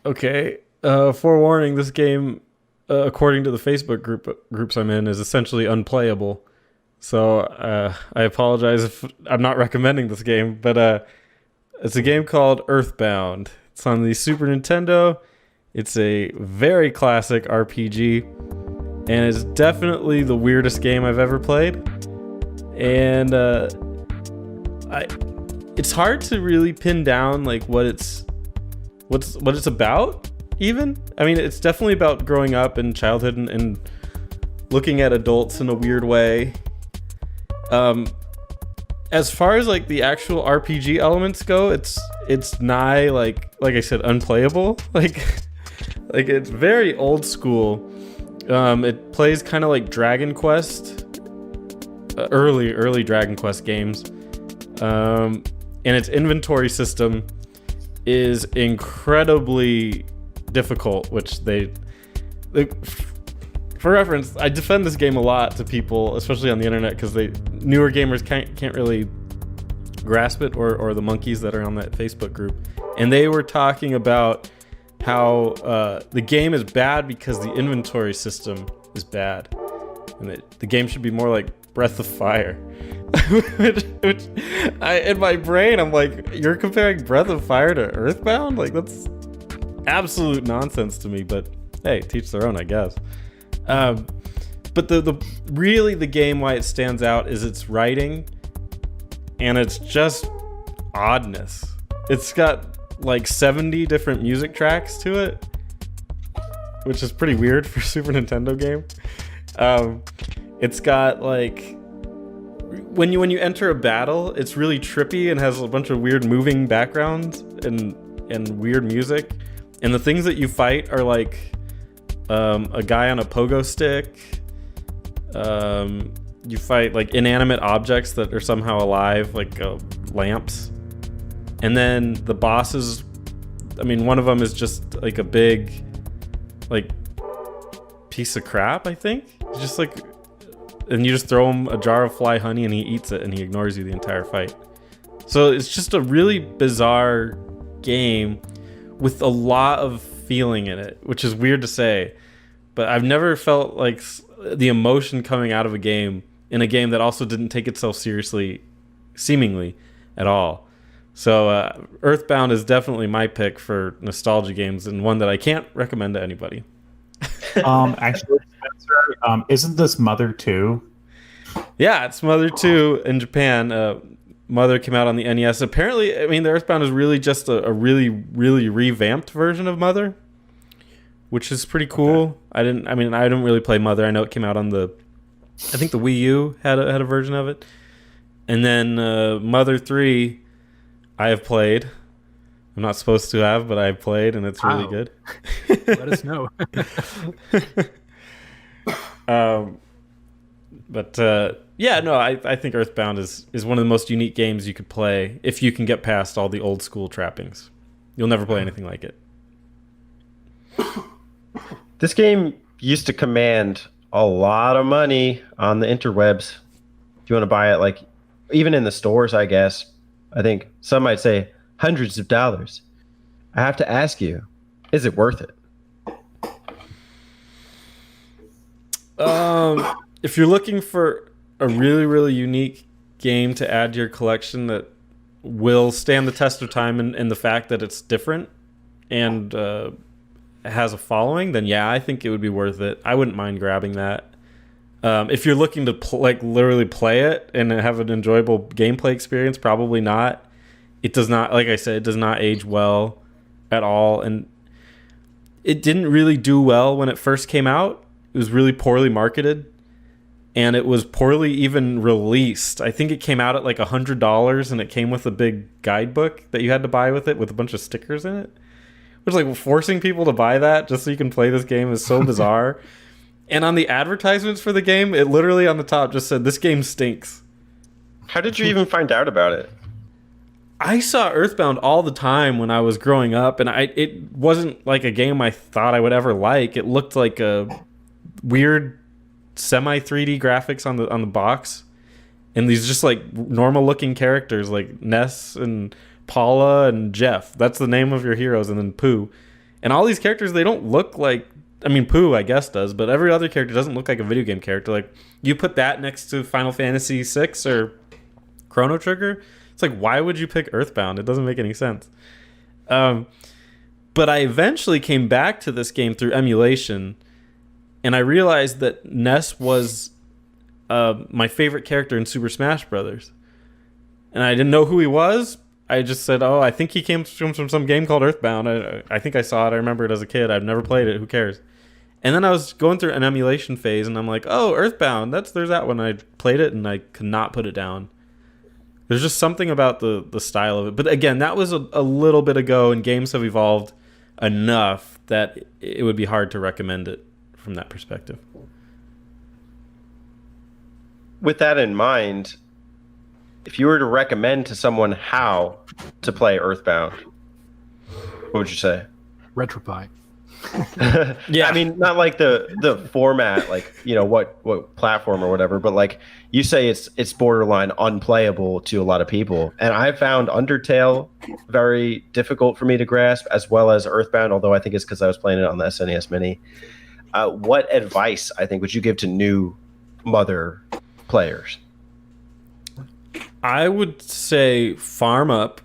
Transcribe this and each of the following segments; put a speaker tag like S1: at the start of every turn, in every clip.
S1: Okay. Forewarning: this game, according to the Facebook groups I'm in, is essentially unplayable. So I apologize if I'm not recommending this game, but it's a game called Earthbound. It's on the Super Nintendo. It's a very classic RPG, and it's definitely the weirdest game I've ever played. And it's hard to really pin down like what it's about. Even, I mean, it's definitely about growing up in childhood and looking at adults in a weird way. As far as like the actual RPG elements go, it's nigh like I said, unplayable. Like it's very old school. It plays kind of like Dragon Quest, early Dragon Quest games. And its inventory system is incredibly difficult, which for reference, I defend this game a lot to people, especially on the internet, because newer gamers can't really grasp it, or the monkeys that are on that Facebook group. And they were talking about how the game is bad because the inventory system is bad, and the game should be more like Breath of Fire. which in my brain, I'm like, you're comparing Breath of Fire to Earthbound? Like, that's absolute nonsense to me. But hey, teach their own, I guess. But the game, why it stands out is its writing, and it's just oddness. It's got like 70 different music tracks to it, which is pretty weird for a Super Nintendo game. It's got like when you enter a battle, it's really trippy and has a bunch of weird moving backgrounds and weird music. And the things that you fight are like a guy on a pogo stick. You fight like inanimate objects that are somehow alive, like lamps. And then the bosses, I mean, one of them is just like a big like piece of crap, I think. It's just like, and you just throw him a jar of fly honey and he eats it and he ignores you the entire fight. So it's just a really bizarre game with a lot of feeling in it, which is weird to say, but I've never felt like the emotion coming out of a game in a game that also didn't take itself seriously, seemingly, at all. So Earthbound is definitely my pick for nostalgia games, and one that I can't recommend to anybody.
S2: Actually, Spencer, isn't this Mother 2?
S1: Yeah, it's Mother 2 in Japan. Mother came out on the NES. Apparently, I mean, the Earthbound is really just a really, really revamped version of Mother, which is pretty cool. Okay. I didn't really play Mother. I know it came out on I think the Wii U had a version of it. And then Mother 3, I have played. I'm not supposed to have, but I've played, and it's really good.
S3: Let us know.
S1: Yeah, no, I think Earthbound is one of the most unique games you could play if you can get past all the old school trappings. You'll never play anything like it.
S4: This game used to command a lot of money on the interwebs. If you want to buy it, like even in the stores, I guess. I think some might say hundreds of dollars. I have to ask you, is it worth it?
S1: If you're looking for a really, really unique game to add to your collection that will stand the test of time in the fact that it's different and has a following, then yeah, I think it would be worth it. I wouldn't mind grabbing that. If you're looking to literally play it and have an enjoyable gameplay experience, probably not. It does not, like I said, it does not age well at all, and it didn't really do well when it first came out. It was really poorly marketed, and it was poorly even released. I think it came out at like $100, and it came with a big guidebook that you had to buy with it with a bunch of stickers in it. Which, like, forcing people to buy that just so you can play this game is so bizarre. And on the advertisements for the game, it literally on the top just said, "This game stinks."
S4: How did you even find out about it?
S1: I saw Earthbound all the time when I was growing up, and it wasn't like a game I thought I would ever like. It looked like a weird semi 3D graphics on the box, and these just like normal looking characters like Ness and Paula and Jeff. That's the name of your heroes, and then Pooh. And all these characters, they don't look like, I mean, Pooh, I guess, does, but every other character doesn't look like a video game character. Like, you put that next to Final Fantasy VI or Chrono Trigger, it's like, why would you pick Earthbound? It doesn't make any sense. But I eventually came back to this game through emulation, and I realized that Ness was my favorite character in Super Smash Brothers. And I didn't know who he was. I just said, oh, I think he came from some game called Earthbound. I think I saw it. I remember it as a kid. I've never played it. Who cares? And then I was going through an emulation phase, and I'm like, oh, Earthbound. There's that one. I played it, and I could not put it down. There's just something about the style of it. But again, that was a little bit ago, and games have evolved enough that it would be hard to recommend it from that perspective.
S4: With that in mind, if you were to recommend to someone how to play Earthbound, what would you say?
S3: Retropie.
S4: Yeah, I mean, not like the format, like, you know, what platform or whatever, but like you say it's borderline unplayable to a lot of people. And I found Undertale very difficult for me to grasp, as well as Earthbound, although I think it's because I was playing it on the SNES Mini. What advice, I think, would you give to new Mother players?
S1: I would say farm up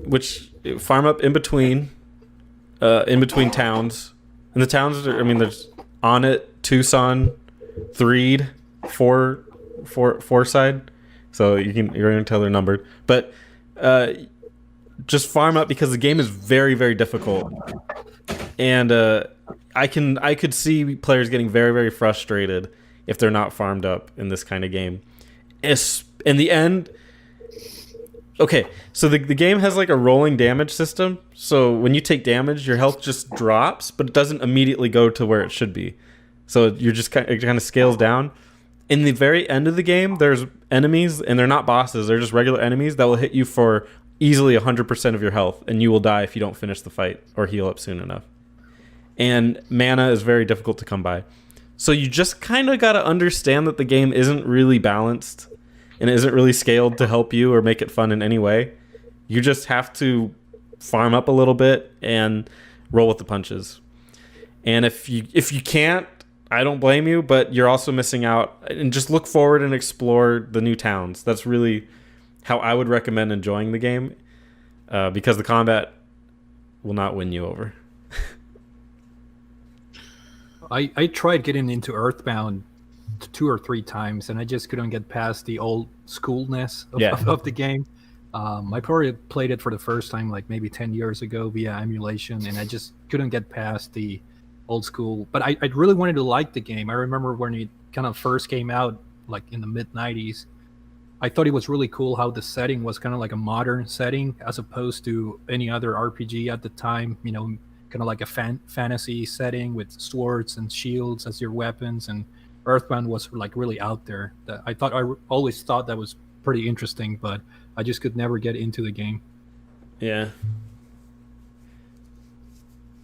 S1: in between towns. And the towns are, I mean, there's Onett, Tucson, Threed, Foreside. So you're going to tell they're numbered. But just farm up, because the game is very, very difficult. And I could see players getting very, very frustrated if they're not farmed up in this kind of game. In the end, okay, so the game has like a rolling damage system. So when you take damage, your health just drops, but it doesn't immediately go to where it should be. So it kind of scales down. In the very end of the game, there's enemies, and they're not bosses. They're just regular enemies that will hit you for easily 100% of your health, and you will die if you don't finish the fight or heal up soon enough. And mana is very difficult to come by. So you just kind of got to understand that the game isn't really balanced and it isn't really scaled to help you or make it fun in any way. You just have to farm up a little bit and roll with the punches. And if you can't, I don't blame you, but you're also missing out. And just look forward and explore the new towns. That's really how I would recommend enjoying the game, because the combat will not win you over.
S3: I tried getting into Earthbound 2 or 3 times, and I just couldn't get past the old schoolness of the game. I probably played it for the first time like maybe 10 years ago via emulation, and I just couldn't get past the old school. But I really wanted to like the game. I remember when it kind of first came out, like in the mid-90s, I thought it was really cool how the setting was kind of like a modern setting as opposed to any other RPG at the time, you know, kind of like a fantasy setting with swords and shields as your weapons. And Earthbound was like really out there. I always thought that was pretty interesting, but I just could never get into the game.
S1: Yeah.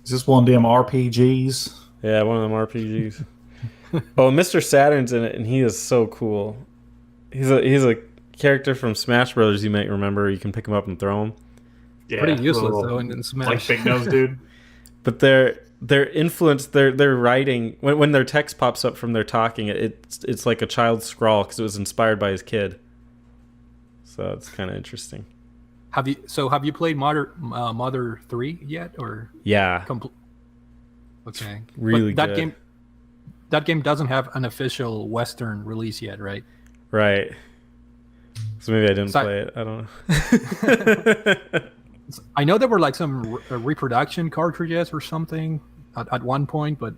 S2: Is this one of them RPGs?
S1: Yeah, one of them RPGs. Oh, Mr. Saturn's in it, and he is so cool. He's a character from Smash Brothers. You might remember. You can pick him up and throw him.
S2: Yeah,
S3: pretty useless though in Smash.
S2: Like Big Nose Dude.
S1: But their influence, their writing, when their text pops up from their talking, it's like a child's scrawl because it was inspired by his kid. So it's kind of interesting.
S3: Have you played Mother 3 yet, or?
S1: Yeah.
S3: Okay.
S1: Really
S3: but
S1: good.
S3: That game doesn't have an official Western release yet, right?
S1: Right. So maybe I didn't play it. I don't know.
S3: I know there were like some reproduction cartridges or something at one point, but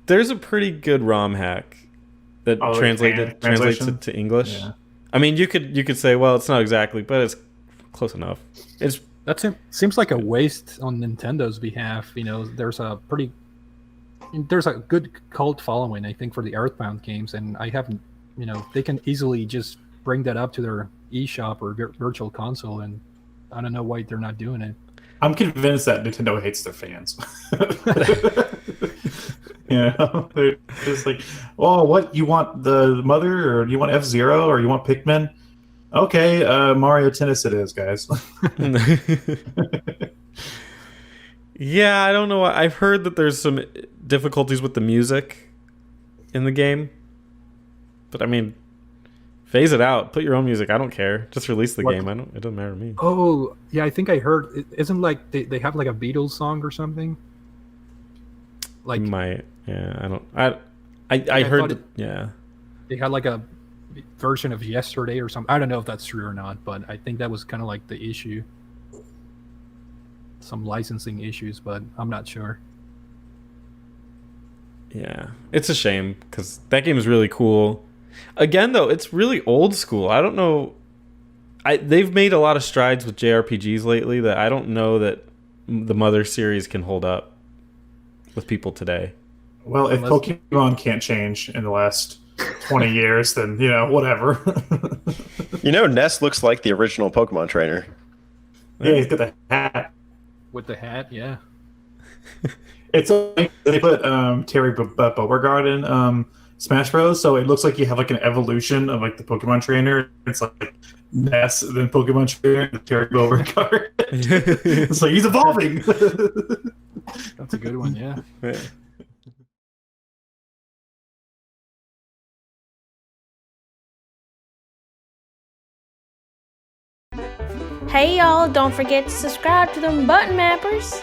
S1: there's a pretty good ROM hack that translates it to English. Yeah. I mean, you could say, well, it's not exactly, but it's close enough.
S3: Seems like a waste on Nintendo's behalf. You know, there's a good cult following, I think, for the Earthbound games, and I haven't, you know, they can easily just bring that up to their eShop or virtual console, and I don't know why they're not doing it.
S2: I'm convinced that Nintendo hates their fans. You know, they're just like, oh, what, you want the Mother, or you want F-Zero, or you want Pikmin? Okay, Mario Tennis it is, guys.
S1: Yeah, I don't know. I've heard that there's some difficulties with the music in the game. But I mean, phase it out. Put your own music. I don't care. Just release the game. It doesn't matter to me.
S3: Oh, yeah, I think I heard. Isn't like they have like a Beatles song or something? Like
S1: I don't. I heard. Yeah.
S3: They had like a version of Yesterday or something. I don't know if that's true or not, but I think that was kind of like the issue. Some licensing issues, but I'm not sure.
S1: Yeah, it's a shame because that game is really cool. Again, though, it's really old school. I don't know. They've made a lot of strides with JRPGs lately that I don't know that the Mother series can hold up with people today.
S2: Well, if Pokemon can't change in the last 20 years, then, whatever.
S4: Ness looks like the original Pokemon trainer.
S2: Yeah, he's got the hat.
S3: With the hat, yeah.
S2: It's like they put Terry Beauregard in Smash Bros. So it looks like you have like an evolution of like the Pokemon trainer. It's like Ness, then Pokemon trainer, and Terry Beauregard. It's like he's evolving.
S3: That's a good one, yeah.
S5: Hey y'all, don't forget to subscribe to them button mappers.